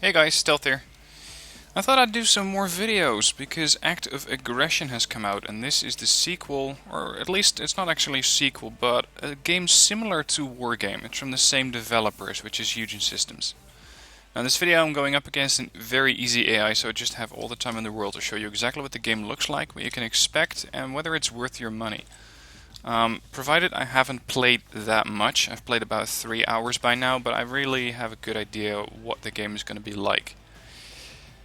Hey guys, Stealth here. I thought I'd do some more videos because Act of Aggression has come out and this is the sequel, or at least it's not actually a sequel, but a game similar to Wargame. It's from the same developers, which is Eugens Systems. Now in this video I'm going up against a very easy AI, so I just have all the time in the world to show you exactly what the game looks like, what you can expect, and whether it's worth your money. Provided I haven't played that much. I've played about 3 hours by now, but I really have a good idea what the game is going to be like.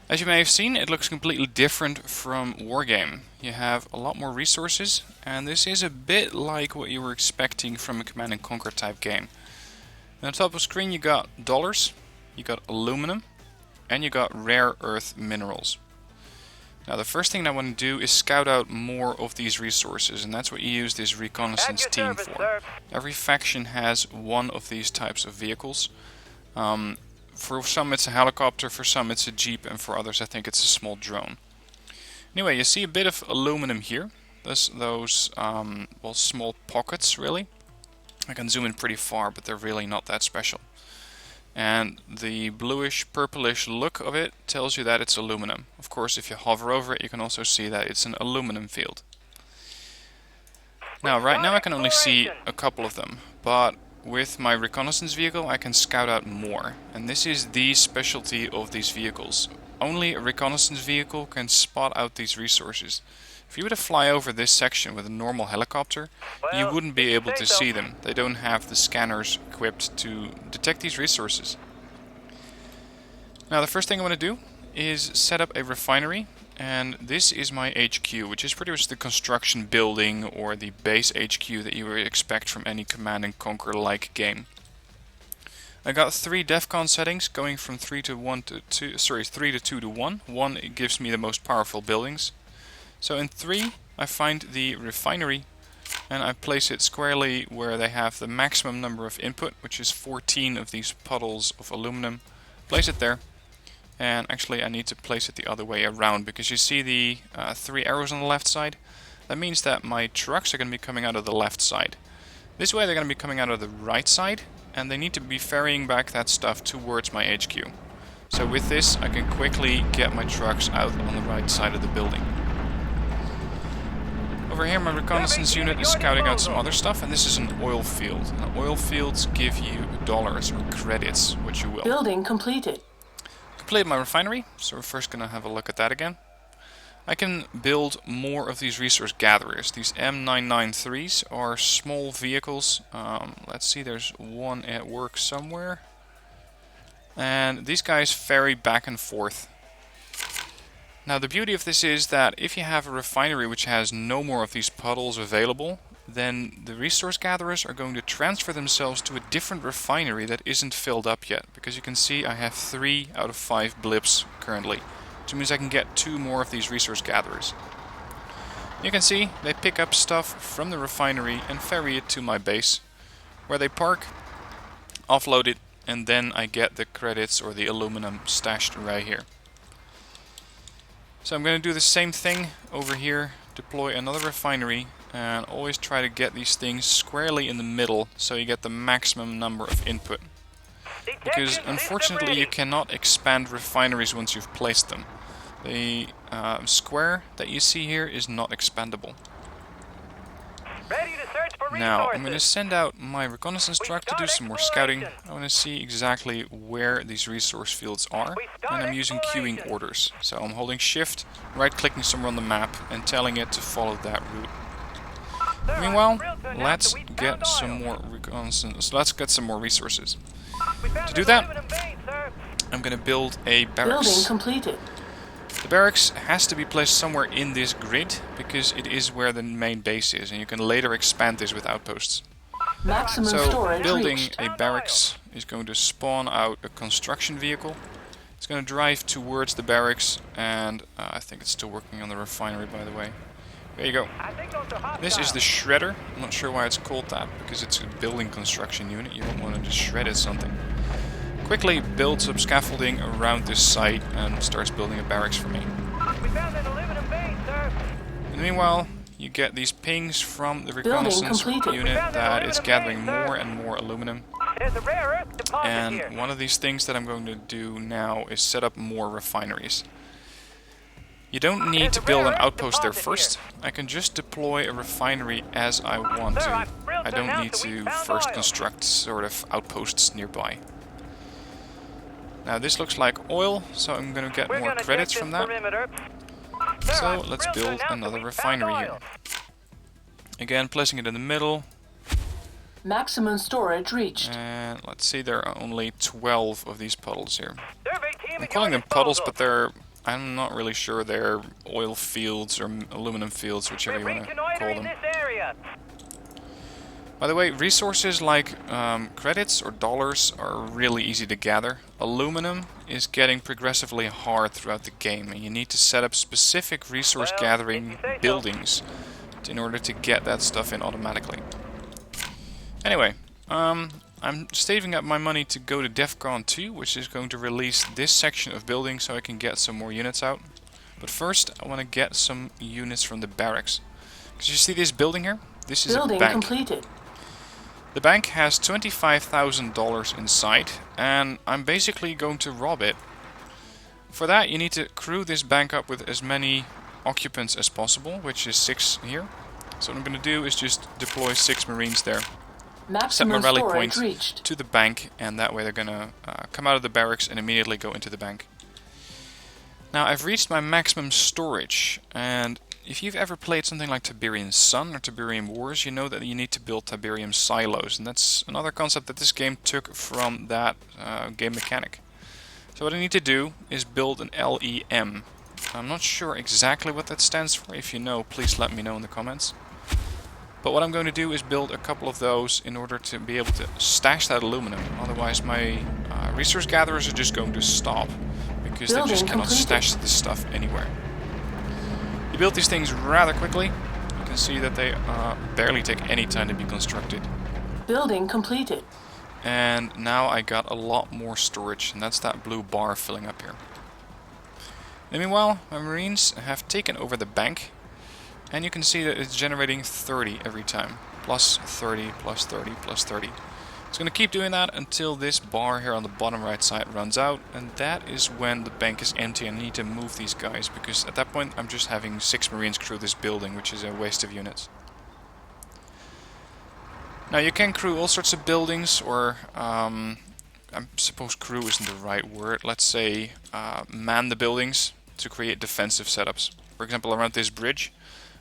As you may have seen, it looks completely different from Wargame. You have a lot more resources, and this is a bit like what you were expecting from a Command and Conquer type game. On the top of the screen you got dollars, you got aluminum, and you got rare earth minerals. Now the first thing I want to do is scout out more of these resources, and that's what you use this reconnaissance team for. Every faction has one of these types of vehicles. For some it's a helicopter, for some it's a jeep, and for others I think it's a small drone. Anyway, you see a bit of aluminum here. Those well, small pockets really. I can zoom in pretty far, but they're really not that special. And the bluish purplish look of it tells you that it's aluminum. Of course, if you hover over it you can also see that it's an aluminum field. Now right now I can only see a couple of them, but with my reconnaissance vehicle I can scout out more. And this is the specialty of these vehicles. Only a reconnaissance vehicle can spot out these resources. If you were to fly over this section with a normal helicopter, you wouldn't be able to see them. They don't have the scanners equipped to detect these resources. Now the first thing I want to do is set up a refinery, and this is my HQ, which is pretty much the construction building or the base HQ that you would expect from any Command and Conquer like game. I got 3 DEFCON settings going from 3 to 2 to 1. 1 gives me the most powerful buildings. So in 3 I find the refinery and I place it squarely where they have the maximum number of input, which is 14 of these puddles of aluminum. Place it there, and actually I need to place it the other way around because you see the 3 arrows on the left side. That means that my trucks are going to be coming out of the left side. This way they're going to be coming out of the right side, and they need to be ferrying back that stuff towards my HQ. So with this I can quickly get my trucks out on the right side of the building. Over here my reconnaissance unit is scouting out some other stuff, and this is an oil field. Now, oil fields give you dollars or credits, which you will. Building completed. Completed my refinery, so we're first going to have a look at that again. I can build more of these resource gatherers. These M993s are small vehicles. Let's see, there's one at work somewhere. And these guys ferry back and forth. Now the beauty of this is that if you have a refinery which has no more of these puddles available, then the resource gatherers are going to transfer themselves to a different refinery that isn't filled up yet. Because you can see I have 3 out of 5 blips currently, which means I can get 2 more of these resource gatherers. You can see they pick up stuff from the refinery and ferry it to my base, where they park, offload it, and then I get the credits or the aluminum stashed right here. So I'm going to do the same thing over here, deploy another refinery, and always try to get these things squarely in the middle so you get the maximum number of input. Because unfortunately you cannot expand refineries once you've placed them. The square that you see here is not expandable. Now I'm going to send out my reconnaissance truck to do some more scouting. I want to see exactly where these resource fields are, and I'm using queuing orders. So I'm holding shift, right clicking somewhere on the map and telling it to follow that route. Meanwhile, let's get some more reconnaissance. Let's get some more resources. To do that, I'm going to build a barracks. Building completed. The barracks has to be placed somewhere in this grid because it is where the main base is, and you can later expand this with outposts. Maximum So storage building reached. a barracks is going to spawn out a construction vehicle. It's going to drive towards the barracks, and I think it's still working on the refinery, by the way. There you go. This is the shredder. I'm not sure why it's called that, because it's a building construction unit. You don't want to just shred it something. Quickly builds up scaffolding around this site and starts building a barracks for me. And meanwhile, you get these pings from the reconnaissance unit that it's gathering more and more aluminum. There's a rare earth deposit here. And one of these things that I'm going to do now is set up more refineries. You don't need to build an outpost there first. I can just deploy a refinery as I want to. I don't need to first construct sort of outposts nearby. Now this looks like oil, so I'm going to get more credits from that. So let's build another refinery here. Again, placing it in the middle. Maximum storage reached. And let's see, there are only 12 of these puddles here. I'm calling them puddles, but I'm not really sure they're oil fields or aluminum fields, whichever you want to call them. By the way, resources like credits or dollars are really easy to gather. Aluminum is getting progressively hard throughout the game, and you need to set up specific resource gathering buildings in order to get that stuff in automatically. Anyway, I'm saving up my money to go to DEFCON 2, which is going to release this section of building so I can get some more units out. But first, I want to get some units from the barracks. Because you see this building here? This is a bank. Building completed. The bank has $25,000 inside, and I'm basically going to rob it. For that, you need to crew this bank up with as many occupants as possible, which is 6 here. So what I'm going to do is just deploy 6 Marines there. Set my rally point to the bank, and that way they're going to come out of the barracks and immediately go into the bank. Now I've reached my maximum storage, and if you've ever played something like Tiberian Sun or Tiberian Wars, you know that you need to build Tiberium silos, and that's another concept that this game took from that game mechanic. So what I need to do is build an LEM. I'm not sure exactly what that stands for. If you know, please let me know in the comments. But what I'm going to do is build a couple of those in order to be able to stash that aluminum. Otherwise my resource gatherers are just going to stop, because they just cannot stash this stuff anywhere. You build these things rather quickly. You can see that they barely take any time to be constructed. Building completed. And now I got a lot more storage, and that's that blue bar filling up here. And meanwhile, my Marines have taken over the bank, and you can see that it's generating 30 every time. Plus 30, plus 30, plus 30. It's going to keep doing that until this bar here on the bottom right side runs out, and that is when the bank is empty and I need to move these guys, because at that point I'm just having 6 Marines crew this building, which is a waste of units. Now you can crew all sorts of buildings, or I suppose crew isn't the right word. Let's say man the buildings to create defensive setups. For example, around this bridge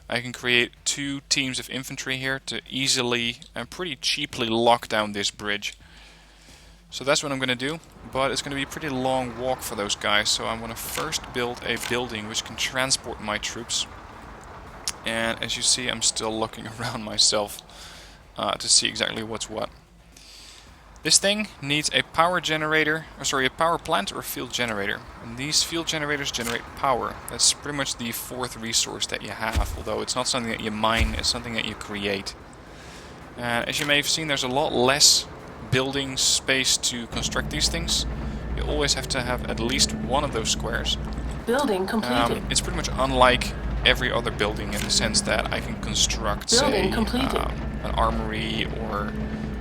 I can create 2 teams of infantry here to easily and pretty cheaply lock down this bridge. So that's what I'm going to do, but it's going to be a pretty long walk for those guys, so I'm going to first build a building which can transport my troops. And as you see, I'm still looking around myself to see exactly what's what. This thing needs a power generator, a power plant or field generator. And these field generators generate power. That's pretty much the 4th resource that you have, although it's not something that you mine, it's something that you create. As you may have seen, there's a lot less building space to construct these things. You always have to have at least one of those squares. Building completed. It's pretty much unlike every other building in the sense that I can construct, say, an armory or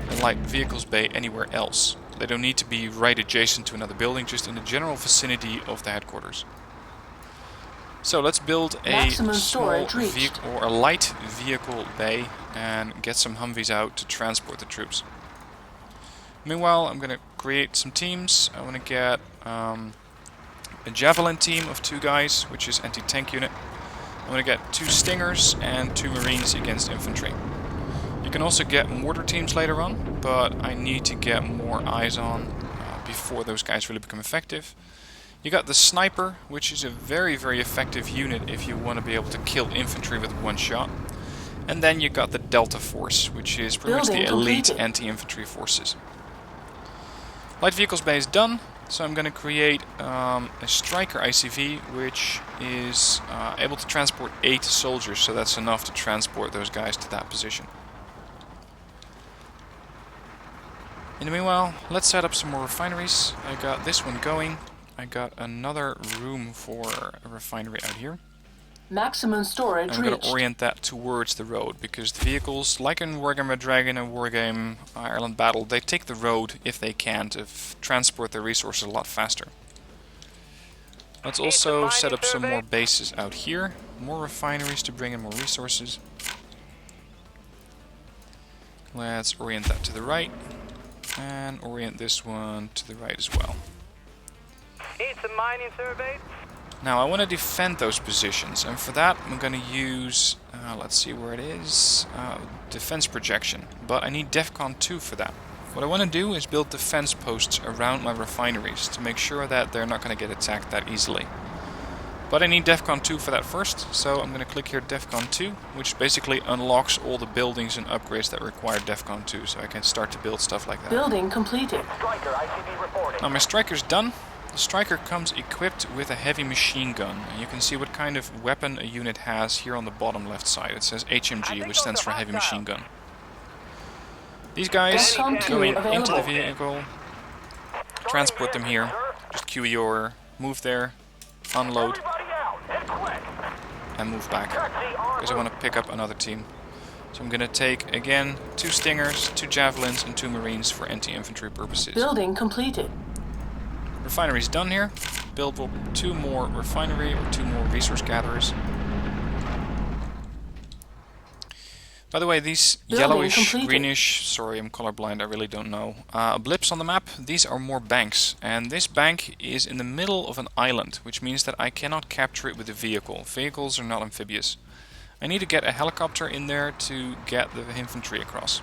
a light vehicles bay anywhere else. They don't need to be right adjacent to another building, just in the general vicinity of the headquarters. So let's build a small vehicle or a light vehicle bay and get some Humvees out to transport the troops. Meanwhile, I'm going to create some teams. I want to get a Javelin team of 2 guys, which is anti-tank unit. I'm going to get 2 Stingers and 2 Marines against infantry. You can also get mortar teams later on, but I need to get more eyes on before those guys really become effective. You got the Sniper, which is a very, very effective unit if you want to be able to kill infantry with 1 shot. And then you got the Delta Force, which is pretty much the elite anti-infantry forces. Light vehicles bay is done, so I'm going to create a Striker ICV, which is able to transport 8 soldiers, so that's enough to transport those guys to that position. In the meanwhile, let's set up some more refineries. I got this one going. I got another room for a refinery out here. Maximum storage I'm going reached. to orient that towards the road, because the vehicles, like in Wargame Red Dragon and Wargame Ireland Battle, they take the road if they can to transport their resources a lot faster. Let's also set up some more bases out here, more refineries to bring in more resources. Let's orient that to the right, and orient this one to the right as well. Need some mining surveys? Now I want to defend those positions, and for that I'm going to use, let's see where it is, defense projection. But I need DEFCON 2 for that. What I want to do is build defense posts around my refineries to make sure that they're not going to get attacked that easily. But I need DEFCON 2 for that first, so I'm going to click here DEFCON 2, which basically unlocks all the buildings and upgrades that require DEFCON 2, so I can start to build stuff like that. Building completed. Striker, ICB reporting. Now my striker's done. The striker comes equipped with a heavy machine gun, and you can see what kind of weapon a unit has here on the bottom left side. It says HMG, which stands for heavy machine gun. These guys go into the vehicle, transport them here, just queue your move there, unload, and move back, because I want to pick up another team. So I'm going to take, again, 2 Stingers, 2 Javelins, and 2 Marines for anti-infantry purposes. Building completed. Refinery's done here. Build 2 more refinery, or 2 more resource gatherers. By the way, these yellowish, greenish, sorry I'm colorblind, I really don't know, blips on the map, these are more banks. And this bank is in the middle of an island, which means that I cannot capture it with a vehicle. Vehicles are not amphibious. I need to get a helicopter in there to get the infantry across.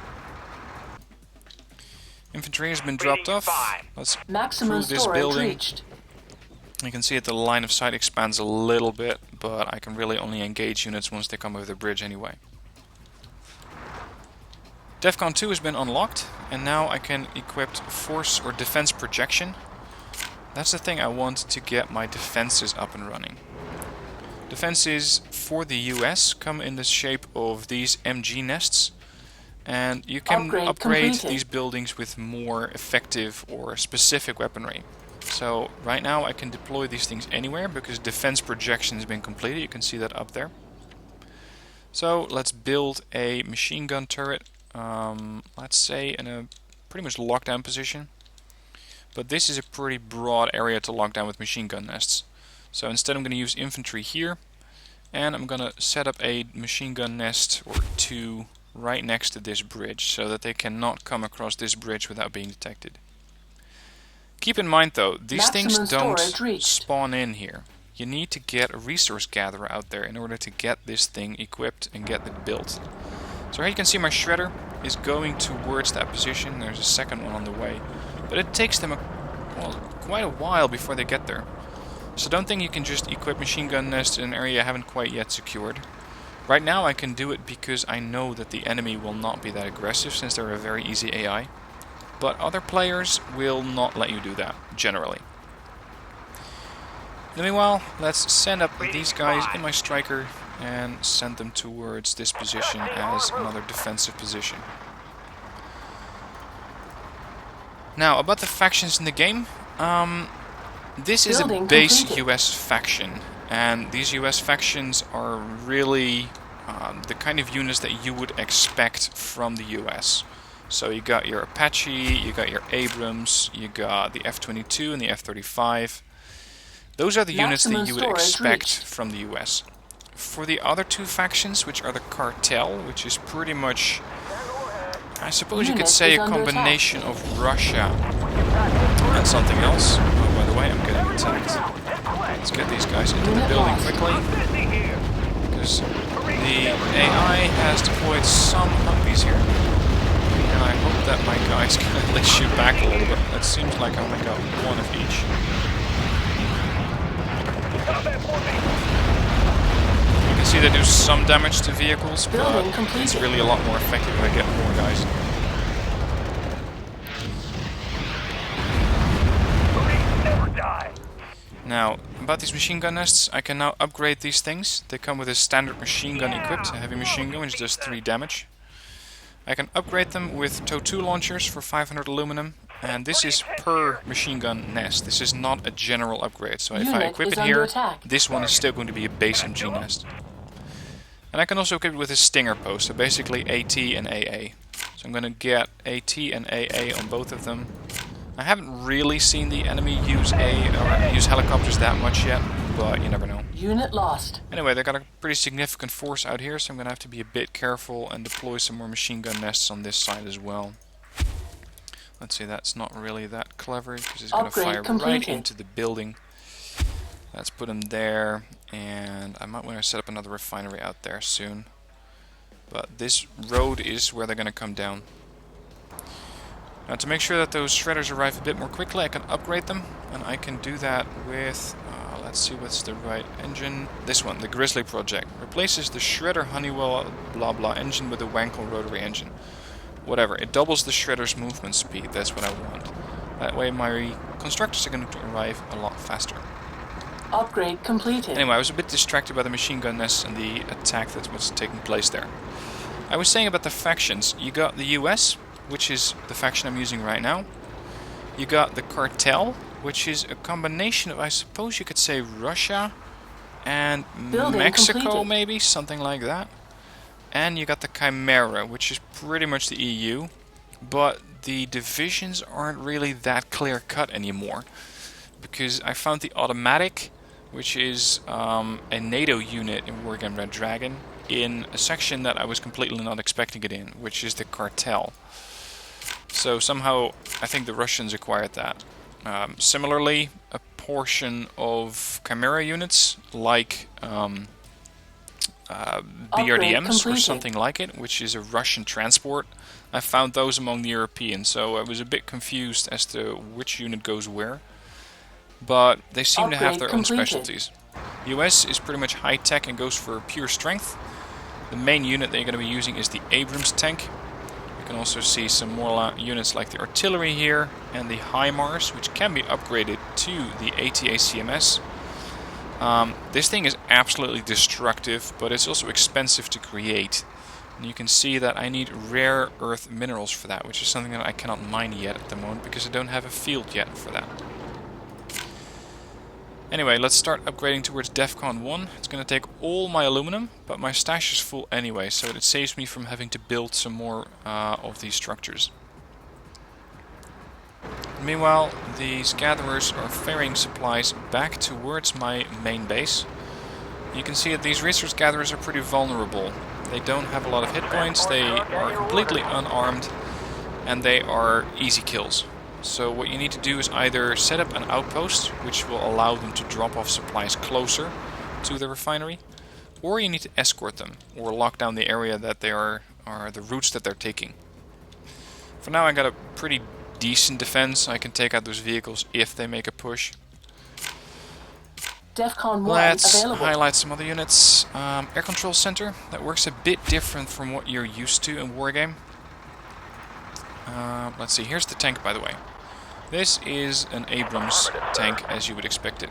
Infantry has been dropped off. Let's Maximum through this storage building. reached. You can see that the line of sight expands a little bit, but I can really only engage units once they come over the bridge anyway. DEFCON 2 has been unlocked, and now I can equip force or defense projection. That's the thing I want to get my defenses up and running. Defenses for the US come in the shape of these MG nests, and you can upgrade these buildings with more effective or specific weaponry. So right now I can deploy these things anywhere because defense projection has been completed. You can see that up there. So let's build a machine gun turret. Let's say in a pretty much lockdown position, but this is a pretty broad area to lock down with machine gun nests. So instead I'm going to use infantry here, and I'm going to set up a machine gun nest or 2 right next to this bridge so that they cannot come across this bridge without being detected. Keep in mind though, these things don't spawn in here. You need to get a resource gatherer out there in order to get this thing equipped and get it built. So here you can see my shredder is going towards that position. There's a second one on the way. But it takes them quite a while before they get there. So don't think you can just equip machine gun nests in an area I haven't quite yet secured. Right now I can do it because I know that the enemy will not be that aggressive since they're a very easy AI. But other players will not let you do that, generally. Meanwhile, let's send up these guys in my striker and send them towards this position as another defensive position. Now, about the factions in the game, this is a base US faction, and these US factions are really the kind of units that you would expect from the US. So you got your Apache, you got your Abrams, you got the F-22 and the F-35. Those are the units that you would expect from the US. For the other 2 factions, which are the Cartel, which is pretty much, I suppose you could say, a combination of Russia and something else. Oh, by the way, I'm getting attacked. Let's get these guys into the building quickly, because the AI has deployed some Humvees here, and I hope that my guys can at least shoot back a little bit. It seems like I only got 1 of each. You can see they do some damage to vehicles, but it's really a lot more effective if I get more guys. Now, about these machine gun nests, I can now upgrade these things. They come with a standard machine gun equipped, a heavy machine gun which does 3 damage. I can upgrade them with TOW-2 launchers for 500 aluminum, And this is per machine gun nest. This is not a general upgrade. So if I Unit equip is it under here, attack. this one is still going to be a base MG nest. And I can also equip it with a stinger post, so basically AT and AA. So I'm going to get AT and AA on both of them. I haven't really seen the enemy use helicopters that much yet, but you never know. Unit lost. Anyway, they got a pretty significant force out here, so I'm going to have to be a bit careful and deploy some more machine gun nests on this side as well. Let's see, that's not really that clever, because it's going to fire right into the building. Let's put them there, and I might want to set up another refinery out there soon. But this road is where they're going to come down. Now, to make sure that those shredders arrive a bit more quickly, I can upgrade them, and I can do that with, let's see what's the right engine. This one, the Grizzly Project. Replaces the Shredder Honeywell blah blah engine with a Wankel rotary engine. Whatever, it doubles the shredder's movement speed, that's what I want. That way my constructors are going to arrive a lot faster. Upgrade completed. Anyway, I was a bit distracted by the machine gun nests and the attack that was taking place there. I was saying about the factions. You got the US, which is the faction I'm using right now. You got the Cartel, which is a combination of, I suppose you could say, Russia and Mexico, completed. maybe, something like that. And you got the Chimera, which is pretty much the EU, but the divisions aren't really that clear-cut anymore. Because I found the Automatic, which is a NATO unit in Wargame Red Dragon, in a section that I was completely not expecting it in, which is the Cartel. So somehow I think the Russians acquired that. Similarly, a portion of Chimera units, like BRDMs or something like it, which is a Russian transport. I found those among the Europeans, so I was a bit confused as to which unit goes where. But they seem to have their own specialties. US is pretty much high-tech and goes for pure strength. The main unit they're going to be using is the Abrams tank. You can also see some more units like the artillery here and the HIMARS, which can be upgraded to the ATA CMS. This thing is absolutely destructive, but it's also expensive to create. And you can see that I need rare earth minerals for that, which is something that I cannot mine yet at the moment because I don't have a field yet for that. Anyway, let's start upgrading towards DEFCON 1. It's going to take all my aluminum, but my stash is full anyway, so it saves me from having to build some more of these structures. Meanwhile, these gatherers are ferrying supplies back towards my main base. You can see that these resource gatherers are pretty vulnerable. They don't have a lot of hit points, they are completely unarmed, and they are easy kills. So what you need to do is either set up an outpost, which will allow them to drop off supplies closer to the refinery, or you need to escort them, or lock down the area that they are the routes that they're taking. For now I got a pretty decent defense. I can take out those vehicles if they make a push. DEFCON 1 Let's available. highlight some other units. Air Control Center, that works a bit different from what you're used to in Wargame. Let's see, here's the tank by the way. This is an Abrams tank as you would expect it.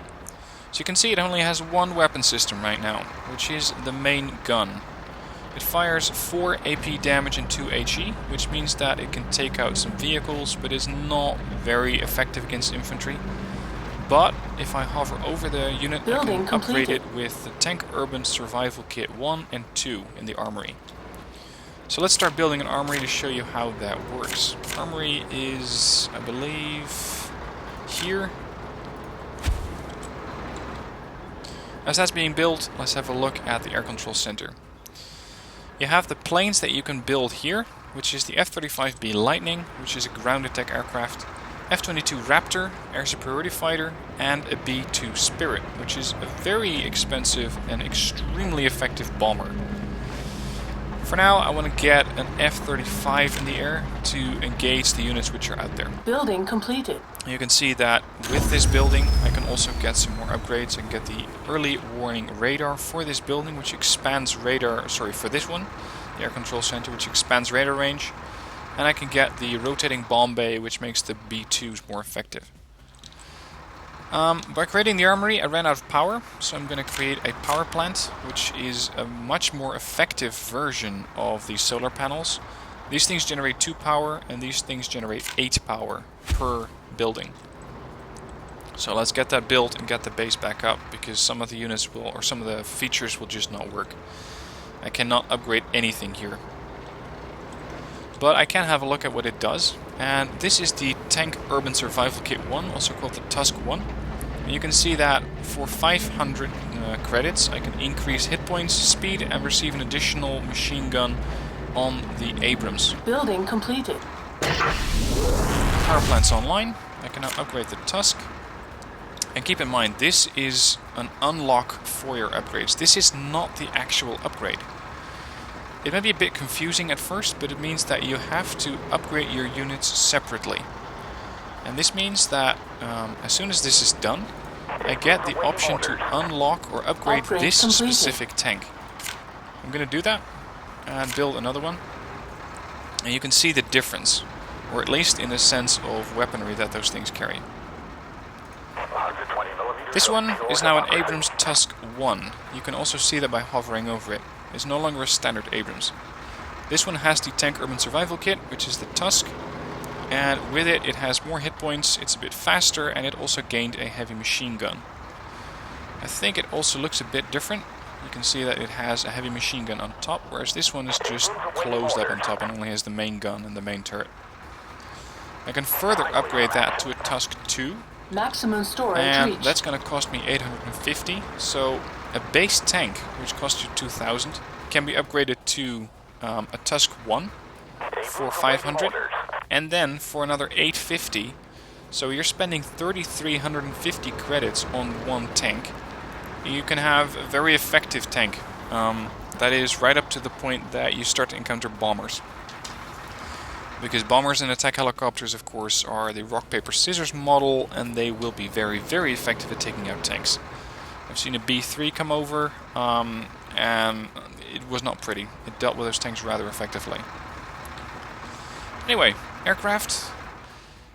So you can see it only has one weapon system right now, which is the main gun. It fires 4 AP damage and 2 HE, which means that it can take out some vehicles, but is not very effective against infantry. But if I hover over the unit, I can upgrade it with the Tank Urban Survival Kit 1 and 2 in the armory. So let's start building an armory to show you how that works. Armory is, I believe, here. As that's being built, let's have a look at the Air Control Center. You have the planes that you can build here, which is the F-35B Lightning, which is a ground attack aircraft, F-22 Raptor, air superiority fighter, and a B-2 Spirit, which is a very expensive and extremely effective bomber. For now, I want to get an F-35 in the air to engage the units which are out there. Building completed. You can see that with this building, I can also get some more upgrades. I can get the early warning radar for this building, which expands radar, for this one, the air control center, which expands radar range. And I can get the rotating bomb bay, which makes the B-2s more effective. By creating the armory, I ran out of power, so I'm going to create a power plant, which is a much more effective version of the solar panels. These things generate 2 power, and these things generate 8 power per building. So let's get that built and get the base back up, because some of the units will, or some of the features will just not work. I cannot upgrade anything here. But I can have a look at what it does. And this is the Tank Urban Survival Kit 1, also called the Tusk 1. And you can see that for 500 credits I can increase hit points, speed, and receive an additional machine gun on the Abrams. Building completed. Power plant's online. I can now upgrade the Tusk. And keep in mind, this is an unlock for your upgrades. This is not the actual upgrade. It may be a bit confusing at first, but it means that you have to upgrade your units separately. And this means that as soon as this is done, I get the option to unlock or upgrade this specific tank. I'm going to do that and build another one. And you can see the difference, or at least in the sense of weaponry that those things carry. This one is now an Abrams Tusk 1. You can also see that by hovering over it. It's no longer a standard Abrams. This one has the Tank Urban Survival Kit, which is the Tusk. And with it, it has more hit points, it's a bit faster, and it also gained a heavy machine gun. I think it also looks a bit different. You can see that it has a heavy machine gun on top, whereas this one is just closed up on top and only has the main gun and the main turret. I can further upgrade that to a Tusk 2. Maximum storage And reached. that's going to cost me 850. So a base tank, which costs you 2,000, can be upgraded to a Tusk 1 for 500. And then for another 850. So you're spending 3,350 credits on one tank. You can have a very effective tank. That is right up to the point that you start to encounter bombers. Because bombers and attack helicopters, of course, are the rock, paper, scissors model, and they will be very, very effective at taking out tanks. I've seen a B3 come over, and it was not pretty. It dealt with those tanks rather effectively. Anyway, aircraft.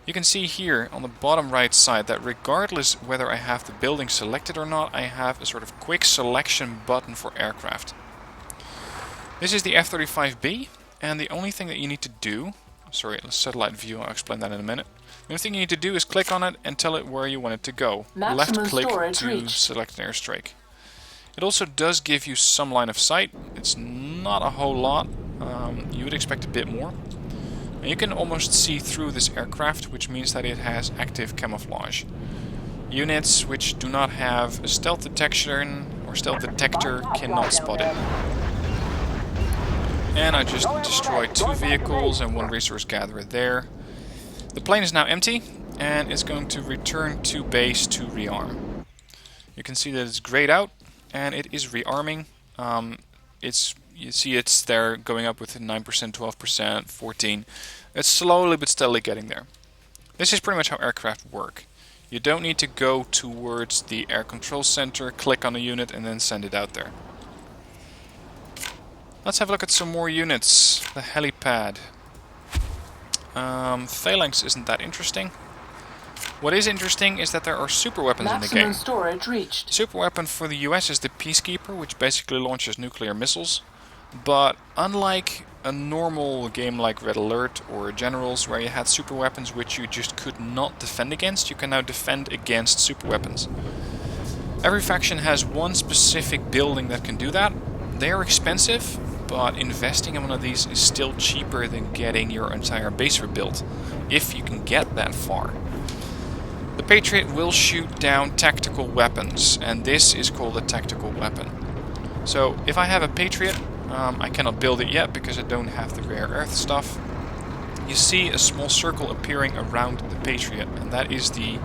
You can see here on the bottom right side that regardless whether I have the building selected or not, I have a sort of quick selection button for aircraft. This is the F-35B, and the only thing that you need to do... Sorry, satellite view, I'll explain that in a minute. The only thing you need to do is click on it and tell it where you want it to go. Maximum Left click storage to reached. select an airstrike. It also does give you some line of sight. It's not a whole lot. You would expect a bit more. And you can almost see through this aircraft, which means that it has active camouflage. Units which do not have a stealth detection or stealth detector cannot spot it. And I just destroyed 2 vehicles and 1 resource gatherer there. The plane is now empty, and it's going to return to base to rearm. You can see that it's grayed out, and it is rearming. You see it's there going up with 9%, 12%, 14%. It's slowly but steadily getting there. This is pretty much how aircraft work. You don't need to go towards the air control center, click on a unit, and then send it out there. Let's have a look at some more units. The helipad. Phalanx isn't that interesting. What is interesting is that there are super weapons in the game. Maximum storage reached. Super weapon for the US is the Peacekeeper, which basically launches nuclear missiles. But unlike a normal game like Red Alert or Generals, where you had super weapons which you just could not defend against, you can now defend against super weapons. Every faction has one specific building that can do that. They are expensive, but investing in one of these is still cheaper than getting your entire base rebuilt, if you can get that far. The Patriot will shoot down tactical weapons, and this is called a tactical weapon. So if I have a Patriot, I cannot build it yet because I don't have the rare earth stuff. You see a small circle appearing around the Patriot, and that is the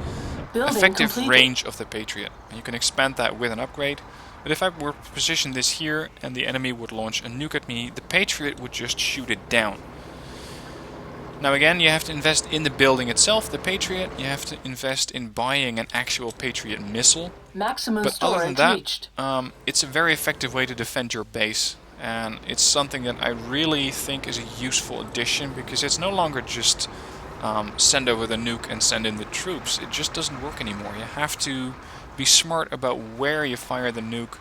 Building effective completed. range of the Patriot. And you can expand that with an upgrade. But if I were to position this here and the enemy would launch a nuke at me, the Patriot would just shoot it down. Now again, you have to invest in the building itself, the Patriot. You have to invest in buying an actual Patriot missile. Maximum But other than storage that, reached. it's a very effective way to defend your base. And it's something that I really think is a useful addition, because it's no longer just send over the nuke and send in the troops. It just doesn't work anymore. You have to be smart about where you fire the nuke,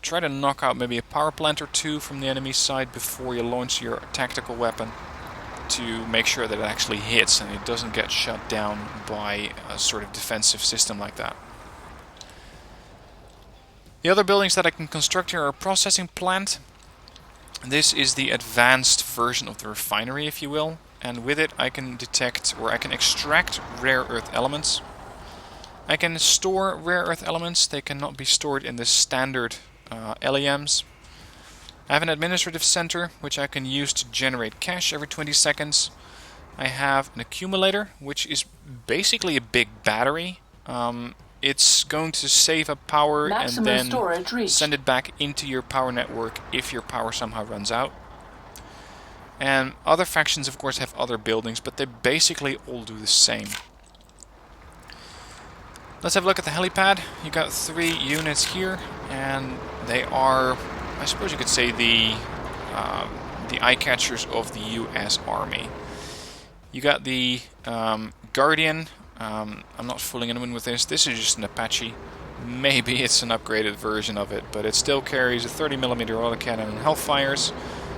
Try to knock out maybe a power plant or two from the enemy side before you launch your tactical weapon, to make sure that it actually hits and it doesn't get shut down by a sort of defensive system like that. The other buildings that I can construct here are a processing plant. This is the advanced version of the refinery, if you will, and with it I can detect, or I can extract rare earth elements. I can store rare earth elements. They cannot be stored in the standard LEMs. I have an administrative center, which I can use to generate cash every 20 seconds. I have an accumulator, which is basically a big battery. It's going to save up power Maximum and then storage reached. send it back into your power network if your power somehow runs out. And other factions, of course, have other buildings, but they basically all do the same. Let's have a look at the helipad. You got 3 units here, and they are, I suppose you could say, the eye catchers of the US Army. You got the Guardian. I'm not fooling anyone with this. This is just an Apache. Maybe it's an upgraded version of it, but it still carries a 30mm autocannon and Hellfires.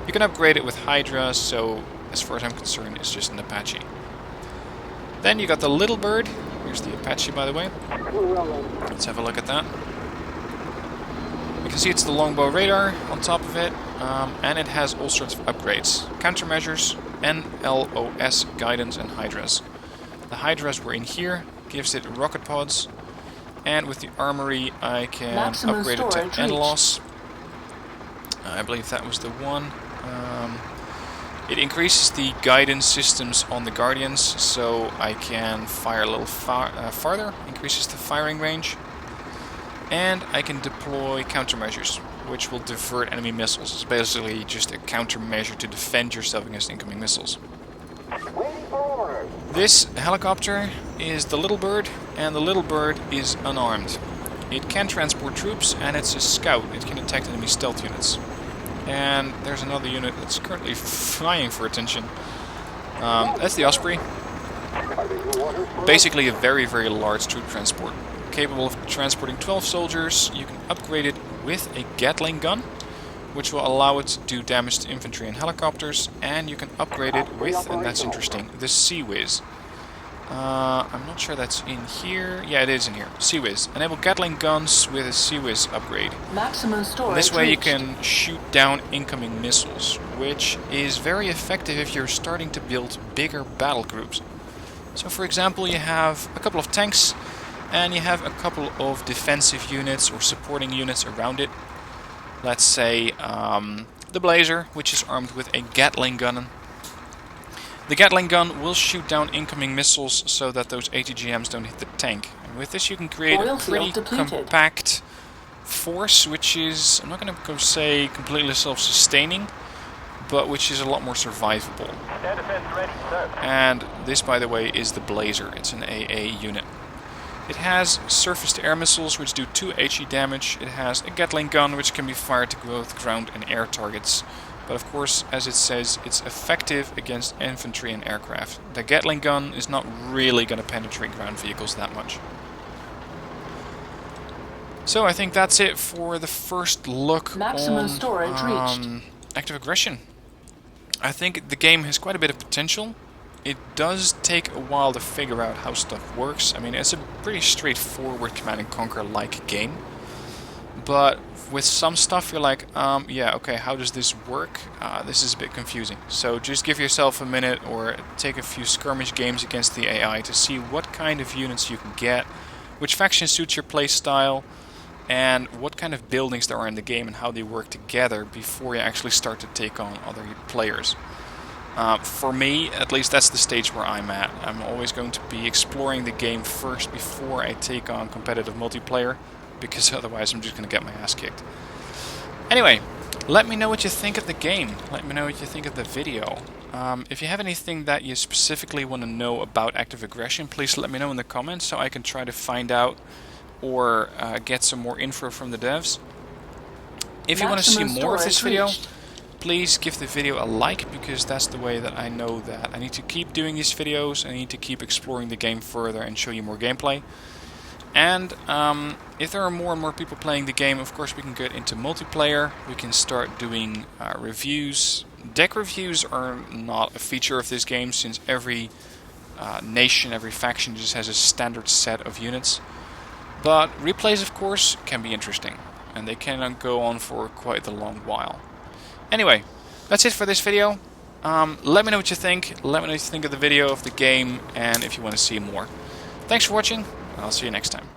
You can upgrade it with Hydra, so as far as I'm concerned, it's just an Apache. Then you got the Little Bird. Here's the Apache, by the way. Let's have a look at that. You can see it's the longbow radar on top of it, and it has all sorts of upgrades. Countermeasures, NLOS guidance, and Hydras. The Hydras were in here, gives it rocket pods, and with the armory I can Maximum upgrade it to storage NLOS. I believe that was the one. It increases the guidance systems on the Guardians, so I can fire a little farther, increases the firing range. And I can deploy countermeasures, which will divert enemy missiles. It's basically just a countermeasure to defend yourself against incoming missiles. This helicopter is the Little Bird, and the Little Bird is unarmed. It can transport troops, and it's a scout. It can detect enemy stealth units. And there's another unit that's currently vying for attention. That's the Osprey. Basically a very, very large troop transport. Capable of transporting 12 soldiers. You can upgrade it with a Gatling gun, which will allow it to do damage to infantry and helicopters. And you can upgrade it with, and that's interesting, the Sea-Wiz. I'm not sure that's in here. Yeah, it is in here. Sea-Wiz. Enable Gatling guns with a Sea-Wiz upgrade. Maximum storage This way you reached. can shoot down incoming missiles, which is very effective if you're starting to build bigger battle groups. So for example, you have a couple of tanks, and you have a couple of defensive units or supporting units around it. Let's say the Blazer, which is armed with a Gatling gun. The Gatling gun will shoot down incoming missiles so that those ATGMs don't hit the tank. And with this you can create Oil a pretty field depleted. compact force, which is, I'm not going to go say completely self-sustaining, but which is a lot more survivable. Air defense ready, sir. And this, by the way, is the Blazer. It's an AA unit. It has surface-to-air missiles, which do 2 HE damage. It has a Gatling gun, which can be fired to both ground and air targets. But of course, as it says, it's effective against infantry and aircraft. The Gatling gun is not really going to penetrate ground vehicles that much. So I think that's it for the first look Maximum on storage reached. Active Aggression. I think the game has quite a bit of potential. It does take a while to figure out how stuff works. I mean, it's a pretty straightforward Command and Conquer-like game. But with some stuff you're like, yeah, okay, how does this work? This is a bit confusing. So just give yourself a minute or take a few skirmish games against the AI to see what kind of units you can get, which faction suits your playstyle, and what kind of buildings there are in the game and how they work together before you actually start to take on other players. For me, at least that's the stage where I'm at. I'm always going to be exploring the game first before I take on competitive multiplayer, because otherwise I'm just going to get my ass kicked. Anyway, let me know what you think of the game. Let me know what you think of the video. If you have anything that you specifically want to know about Active Aggression, please let me know in the comments so I can try to find out or get some more info from the devs. If you want to see more of this video, please give the video a like, because that's the way that I know that I need to keep doing these videos. I need to keep exploring the game further and show you more gameplay. And if there are more and more people playing the game, of course we can get into multiplayer. We can start doing reviews. Deck reviews are not a feature of this game, since every nation, every faction just has a standard set of units. But replays, of course, can be interesting, and they can go on for quite a long while. Anyway, that's it for this video. Let me know what you think. Let me know what you think of the video, of the game, and if you want to see more. Thanks for watching, and I'll see you next time.